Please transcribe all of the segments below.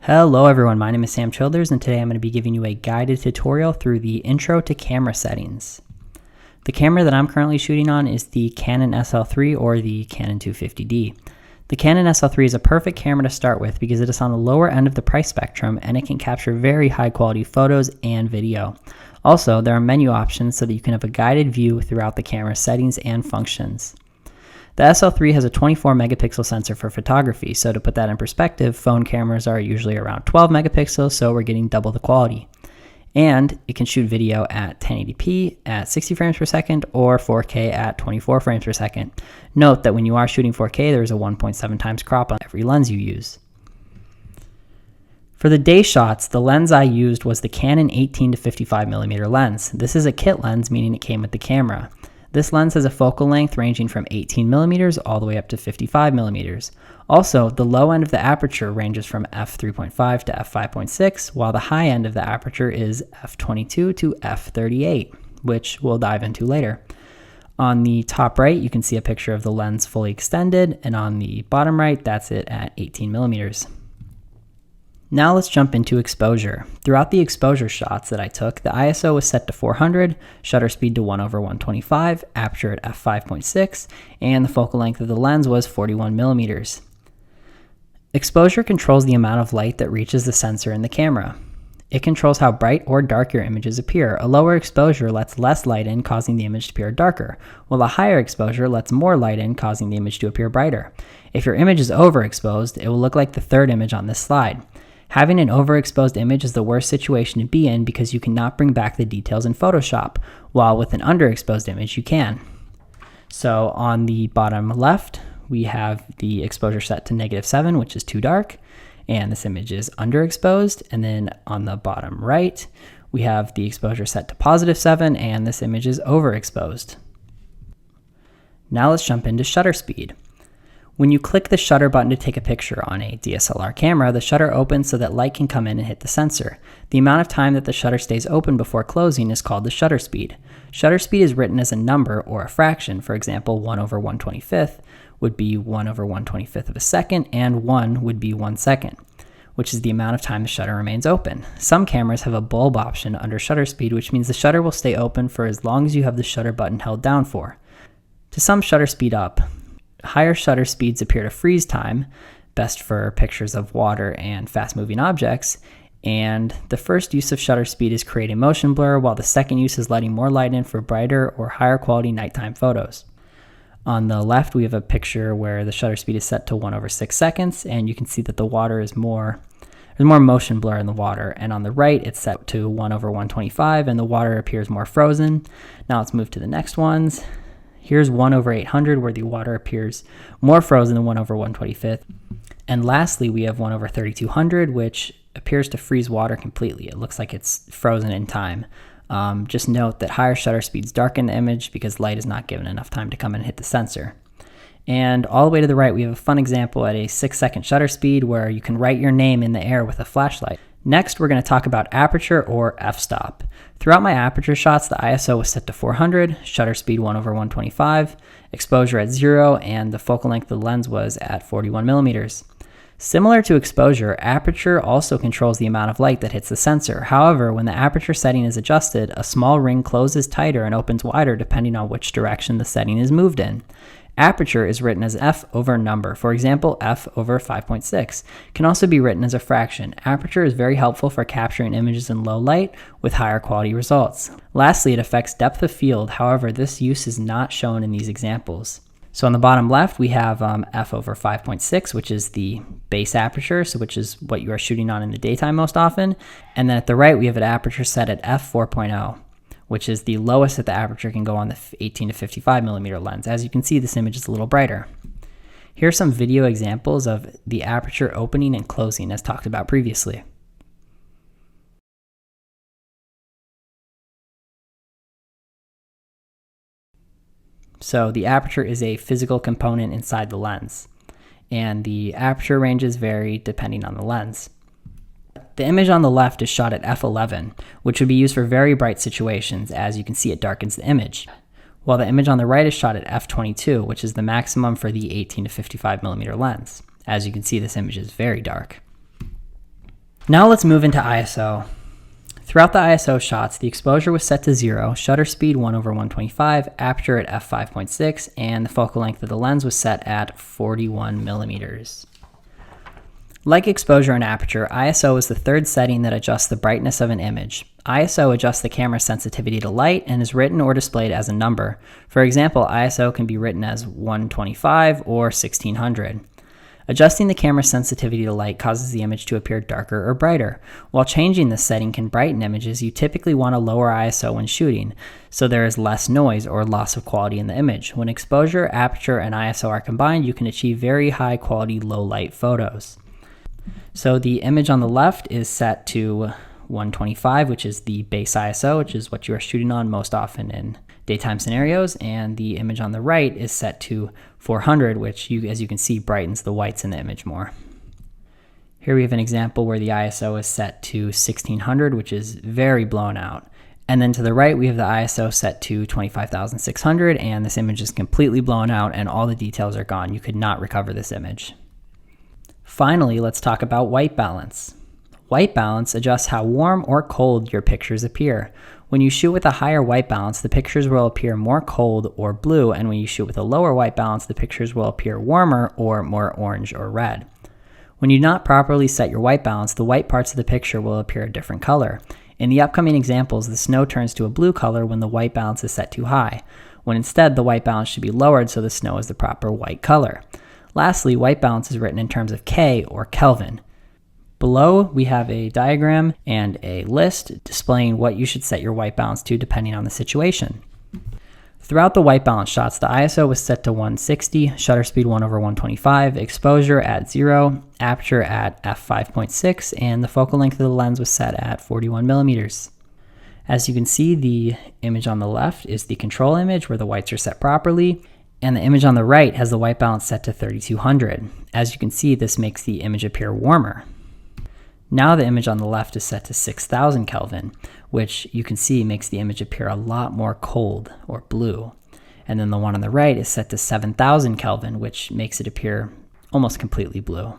Hello everyone, my name is Sam Childers and today I'm going to be giving you a guided tutorial through the intro to camera settings. The camera that I'm currently shooting on is the Canon SL3 or the Canon 250D. The Canon SL3 is a perfect camera to start with because it is on the lower end of the price spectrum and it can capture very high quality photos and video. Also, there are menu options so that you can have a guided view throughout the camera settings and functions. The SL3 has a 24 megapixel sensor for photography, so to put that in perspective, phone cameras are usually around 12 megapixels, so we're getting double the quality. And it can shoot video at 1080p at 60 frames per second or 4K at 24 frames per second. Note that when you are shooting 4K, there's a 1.7 times crop on every lens you use. For the day shots, the lens I used was the Canon 18 to 55mm lens. This is a kit lens, meaning it came with the camera. This lens has a focal length ranging from 18mm all the way up to 55mm. Also, the low end of the aperture ranges from f3.5 to f5.6, while the high end of the aperture is f22 to f38, which we'll dive into later. On the top right, you can see a picture of the lens fully extended, and on the bottom right, that's it at 18mm. Now let's jump into exposure. Throughout the exposure shots that I took, the ISO was set to 400, shutter speed to 1/125, aperture at f5.6, and the focal length of the lens was 41mm. Exposure controls the amount of light that reaches the sensor in the camera. It controls how bright or dark your images appear. A lower exposure lets less light in, causing the image to appear darker, while a higher exposure lets more light in, causing the image to appear brighter. If your image is overexposed, it will look like the third image on this slide. Having an overexposed image is the worst situation to be in because you cannot bring back the details in Photoshop, while with an underexposed image you can. So on the bottom left, we have the exposure set to -7, which is too dark, and this image is underexposed. And then on the bottom right, we have the exposure set to +7, and this image is overexposed. Now let's jump into shutter speed. When you click the shutter button to take a picture on a DSLR camera, the shutter opens so that light can come in and hit the sensor. The amount of time that the shutter stays open before closing is called the shutter speed. Shutter speed is written as a number or a fraction. For example, 1/125 would be 1/125 of a second, and 1 would be 1 second, which is the amount of time the shutter remains open. Some cameras have a bulb option under shutter speed, which means the shutter will stay open for as long as you have the shutter button held down for. To sum shutter speed up, higher shutter speeds appear to freeze time, best for pictures of water and fast-moving objects, and the first use of shutter speed is creating motion blur, while the second use is letting more light in for brighter or higher quality nighttime photos. On the left, we have a picture where the shutter speed is set to 1/6 seconds, and you can see that the water is there's more motion blur in the water, and on the right, it's set to 1/125, and the water appears more frozen. Now let's move to the next ones. Here's 1/800 where the water appears more frozen than 1/125. And lastly, we have 1/3200, which appears to freeze water completely. It looks like it's frozen in time. Just note that higher shutter speeds darken the image because light is not given enough time to come in and hit the sensor. And all the way to the right, we have a fun example at a 6-second shutter speed where you can write your name in the air with a flashlight. Next, we're going to talk about aperture or f-stop. Throughout my aperture shots, the ISO was set to 400, shutter speed 1/125, exposure at 0, and the focal length of the lens was at 41mm. Similar to exposure, aperture also controls the amount of light that hits the sensor. However, when the aperture setting is adjusted, a small ring closes tighter and opens wider depending on which direction the setting is moved in. Aperture is written as f over number. For example, f/5.6 can also be written as a fraction. Aperture is very helpful for capturing images in low light with higher quality results. Lastly, it affects depth of field. However, this use is not shown in these examples. So on the bottom left, we have f/5.6, which is the base aperture, so which is what you are shooting on in the daytime most often. And then at the right, we have an aperture set at f4.0. which is the lowest that the aperture can go on the 18 to 55mm lens. As you can see, this image is a little brighter. Here are some video examples of the aperture opening and closing as talked about previously. So the aperture is a physical component inside the lens, and the aperture ranges vary depending on the lens. The image on the left is shot at f11, which would be used for very bright situations. As you can see, it darkens the image. While the image on the right is shot at f22, which is the maximum for the 18 to 55mm lens. As you can see, this image is very dark. Now let's move into ISO. Throughout the ISO shots, the exposure was set to 0, shutter speed 1/125, aperture at f5.6, and the focal length of the lens was set at 41 millimeters. Like exposure and aperture, ISO is the third setting that adjusts the brightness of an image. ISO adjusts the camera's sensitivity to light and is written or displayed as a number. For example, ISO can be written as 125 or 1600. Adjusting the camera's sensitivity to light causes the image to appear darker or brighter. While changing this setting can brighten images, you typically want a lower ISO when shooting, so there is less noise or loss of quality in the image. When exposure, aperture, and ISO are combined, you can achieve very high quality low light photos. So the image on the left is set to 125, which is the base ISO, which is what you are shooting on most often in daytime scenarios, and the image on the right is set to 400, which, as you can see, brightens the whites in the image more. Here we have an example where the ISO is set to 1600, which is very blown out. And then to the right, we have the ISO set to 25,600, and this image is completely blown out and all the details are gone. You could not recover this image. Finally, let's talk about white balance. White balance adjusts how warm or cold your pictures appear. When you shoot with a higher white balance, the pictures will appear more cold or blue, and when you shoot with a lower white balance, the pictures will appear warmer or more orange or red. When you do not properly set your white balance, the white parts of the picture will appear a different color. In the upcoming examples, the snow turns to a blue color when the white balance is set too high, when instead the white balance should be lowered so the snow is the proper white color. Lastly, white balance is written in terms of K or Kelvin. Below, we have a diagram and a list displaying what you should set your white balance to depending on the situation. Throughout the white balance shots, the ISO was set to 160, shutter speed 1/125, exposure at 0, aperture at f5.6, and the focal length of the lens was set at 41 millimeters. As you can see, the image on the left is the control image where the whites are set properly, and the image on the right has the white balance set to 3200. As you can see, this makes the image appear warmer. Now the image on the left is set to 6000 Kelvin, which you can see makes the image appear a lot more cold or blue. And then the one on the right is set to 7000 Kelvin, which makes it appear almost completely blue.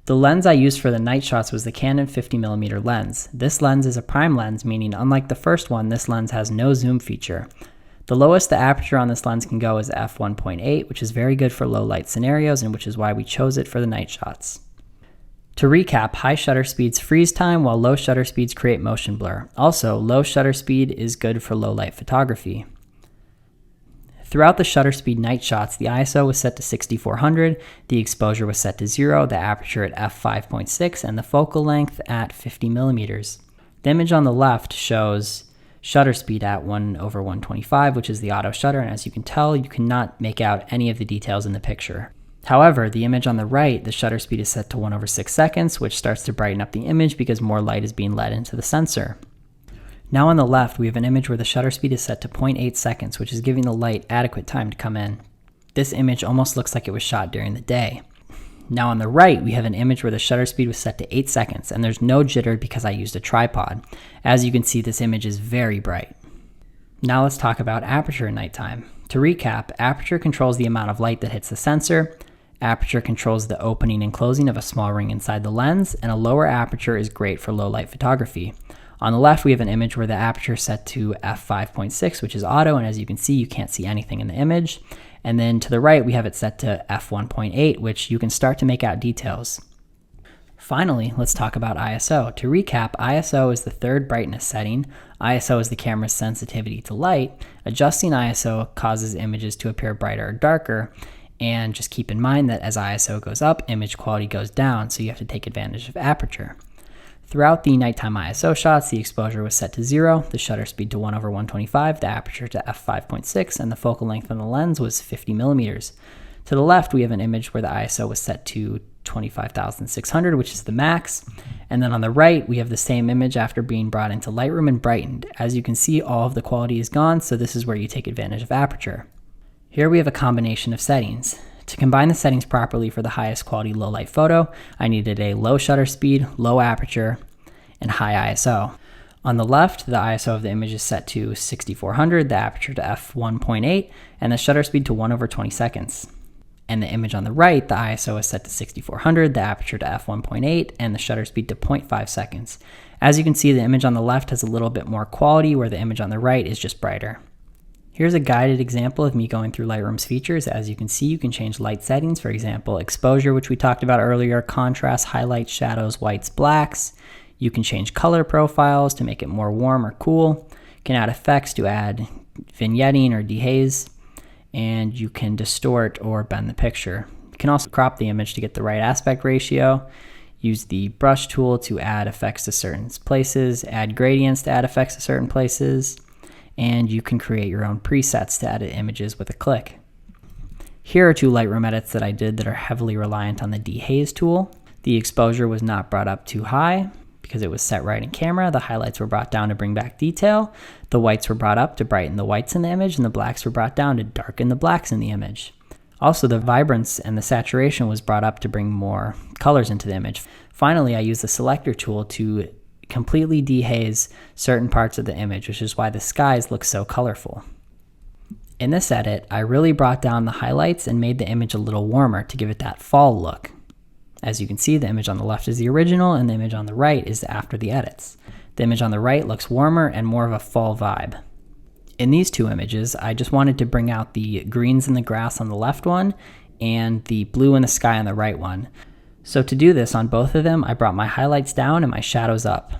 The lens I used for the night shots was the Canon 50mm lens. This lens is a prime lens, meaning unlike the first one, this lens has no zoom feature. The lowest the aperture on this lens can go is f1.8, which is very good for low light scenarios and which is why we chose it for the night shots. To recap, high shutter speeds freeze time while low shutter speeds create motion blur. Also, low shutter speed is good for low light photography. Throughout the shutter speed night shots, the ISO was set to 6400, the exposure was set to 0, the aperture at f5.6, and the focal length at 50 millimeters. The image on the left shows shutter speed at 1/125, which is the auto shutter, and as you can tell, you cannot make out any of the details in the picture. However, the image on the right, the shutter speed is set to 1/6 seconds, which starts to brighten up the image because more light is being let into the sensor. Now on the left, we have an image where the shutter speed is set to 0.8 seconds, which is giving the light adequate time to come in. This image almost looks like it was shot during the day. Now on the right, we have an image where the shutter speed was set to 8 seconds, and there's no jitter because I used a tripod. As you can see, this image is very bright. Now let's talk about aperture at nighttime. To recap, aperture controls the amount of light that hits the sensor. Aperture controls the opening and closing of a small ring inside the lens, and a lower aperture is great for low light photography. On the left, we have an image where the aperture is set to f5.6, which is auto, and as you can see, you can't see anything in the image. And then to the right, we have it set to f1.8, which you can start to make out details. Finally, let's talk about ISO. To recap, ISO is the third brightness setting. ISO is the camera's sensitivity to light. Adjusting ISO causes images to appear brighter or darker. And just keep in mind that as ISO goes up, image quality goes down, so you have to take advantage of aperture. Throughout the nighttime ISO shots, the exposure was set to 0, the shutter speed to 1/125, the aperture to f5.6, and the focal length on the lens was 50 millimeters. To the left, we have an image where the ISO was set to 25,600, which is the max. And then on the right, we have the same image after being brought into Lightroom and brightened. As you can see, all of the quality is gone, so this is where you take advantage of aperture. Here we have a combination of settings. To combine the settings properly for the highest quality low light photo, I needed a low shutter speed, low aperture, and high ISO. On the left, the ISO of the image is set to 6400, the aperture to f1.8, and the shutter speed to 1/20 seconds. And the image on the right, the ISO is set to 6400, the aperture to f1.8, and the shutter speed to 0.5 seconds. As you can see, the image on the left has a little bit more quality, where the image on the right is just brighter. Here's a guided example of me going through Lightroom's features. As you can see, you can change light settings, for example, exposure, which we talked about earlier, contrast, highlights, shadows, whites, blacks. You can change color profiles to make it more warm or cool. You can add effects to add vignetting or dehaze. And you can distort or bend the picture. You can also crop the image to get the right aspect ratio, use the brush tool to add effects to certain places, add gradients to add effects to certain places, and you can create your own presets to edit images with a click. Here are 2 Lightroom edits that I did that are heavily reliant on the dehaze tool. The exposure was not brought up too high because it was set right in camera. The highlights were brought down to bring back detail. The whites were brought up to brighten the whites in the image, and the blacks were brought down to darken the blacks in the image. Also, the vibrance and the saturation was brought up to bring more colors into the image. Finally, I used the selector tool to completely dehaze certain parts of the image, which is why the skies look so colorful. In this edit, I really brought down the highlights and made the image a little warmer to give it that fall look. As you can see, the image on the left is the original, and the image on the right is after the edits. The image on the right looks warmer and more of a fall vibe. In these 2 images, I just wanted to bring out the greens in the grass on the left one and the blue in the sky on the right one. So to do this on both of them, I brought my highlights down and my shadows up.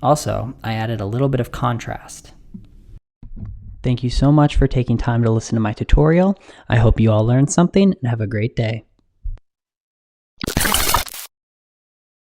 Also, I added a little bit of contrast. Thank you so much for taking time to listen to my tutorial. I hope you all learned something and have a great day.